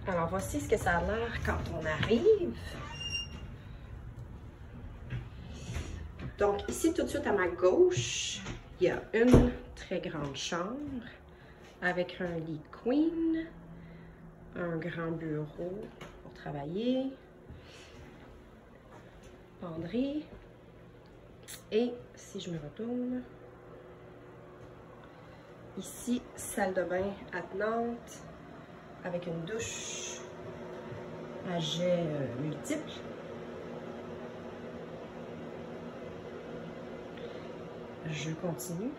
Alors, voici ce que ça a l'air quand on arrive. Donc, ici, tout de suite à ma gauche, il y a une très grande chambre avec un lit queen, un grand bureau pour travailler, penderie. Et si je me retourne, ici, salle de bain attenante avec une douche à jet multiple. Je continue.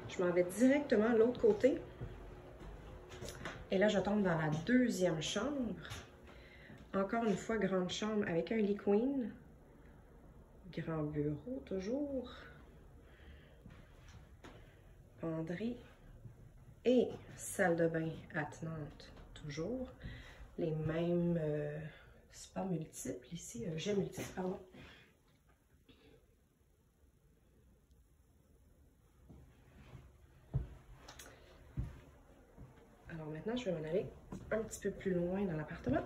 Je m'en vais directement à l'autre côté. Et là, je tombe dans la deuxième chambre. Encore une fois, grande chambre avec un lit queen. Grand bureau, toujours. Penderie. Et salle de bain attenante, toujours. Les mêmes... c'est pas multiple ici, jet multiple, pardon. Alors maintenant, je vais m'en aller un petit peu plus loin dans l'appartement.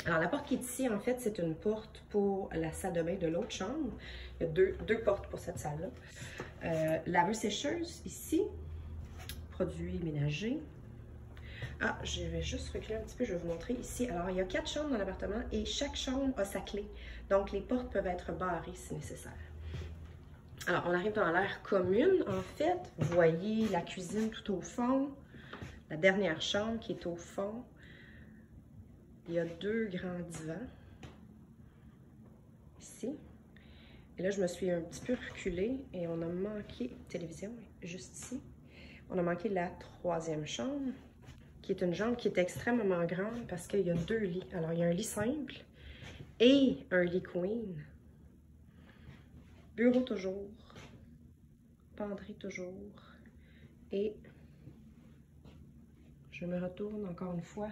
Alors la porte qui est ici, en fait, c'est une porte pour la salle de bain de l'autre chambre. Il y a deux portes pour cette salle-là. Laveuse-sécheuse ici. Produits ménagers. Ah, je vais juste reculer un petit peu, je vais vous montrer ici. Alors, il y a 4 chambres dans l'appartement et chaque chambre a sa clé. Donc, les portes peuvent être barrées si nécessaire. Alors, on arrive dans l'aire commune, en fait. Vous voyez la cuisine tout au fond. La dernière chambre qui est au fond. Il y a 2 grands divans. Ici. Et là, je me suis un petit peu reculée et on a manqué... Télévision, juste ici. On a manqué la 3e chambre, qui est une chambre qui est extrêmement grande parce qu'il y a 2 lits. Alors, il y a un lit simple et un lit queen. Bureau toujours. Penderie toujours. Et je me retourne encore une fois.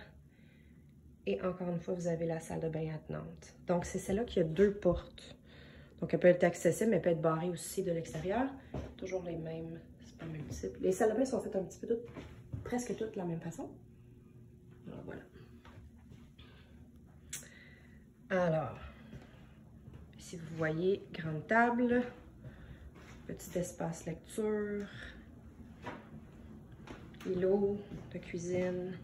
Et encore une fois, vous avez la salle de bain attenante. Donc, c'est celle-là qui a 2 portes. Donc, elle peut être accessible, mais elle peut être barrée aussi de l'extérieur. Toujours les mêmes, c'est pas multiple. Les salles de bain sont faites un petit peu toutes, presque toutes de la même façon. Alors, voilà. Alors, ici, vous voyez, grande table, petit espace lecture, îlot de cuisine,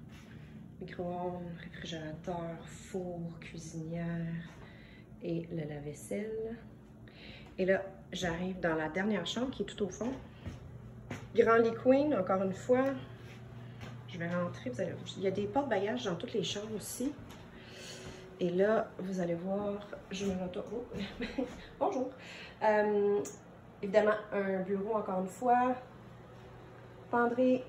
micro-ondes, réfrigérateur, four, cuisinière et le lave-vaisselle. Et là, j'arrive dans la dernière chambre qui est tout au fond. Grand lit queen, encore une fois. Je vais rentrer, vous allez voir. Il y a des porte-bagages dans toutes les chambres aussi. Et là, vous allez voir, je me retourne. Oh. Bonjour. Évidemment, un bureau, encore une fois. Penderie.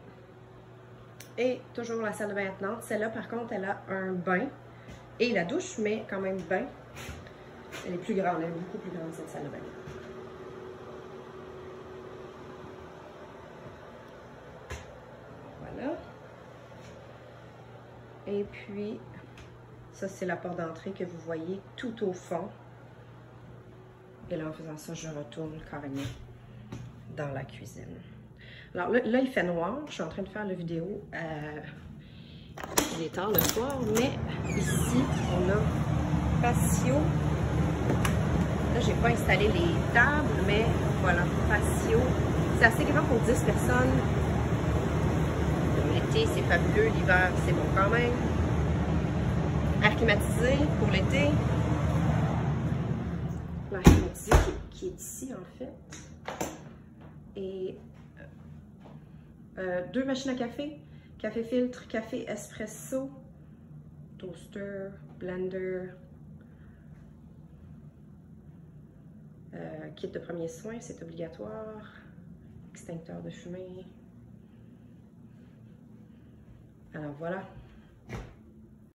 Et toujours la salle de bain attenante. Celle-là, par contre, elle a un bain et la douche, mais quand même bain. Elle est plus grande, elle est beaucoup plus grande, cette salle de bain. Voilà. Et puis, ça, c'est la porte d'entrée que vous voyez tout au fond. Et là, en faisant ça, je retourne carrément dans la cuisine. Alors là, il fait noir. Je suis en train de faire la vidéo. Il est tard le soir, mais ici, on a patio. Là, j'ai pas installé les tables, mais voilà, patio. C'est assez grand pour 10 personnes. L'été, c'est fabuleux. L'hiver, c'est bon quand même. Air climatisé pour l'été. L'air climatisé qui est ici, en fait. Et 2 machines à café. Café filtre, café espresso. Toaster, blender. Kit de premiers soins, c'est obligatoire. Extincteur de fumée. Alors voilà.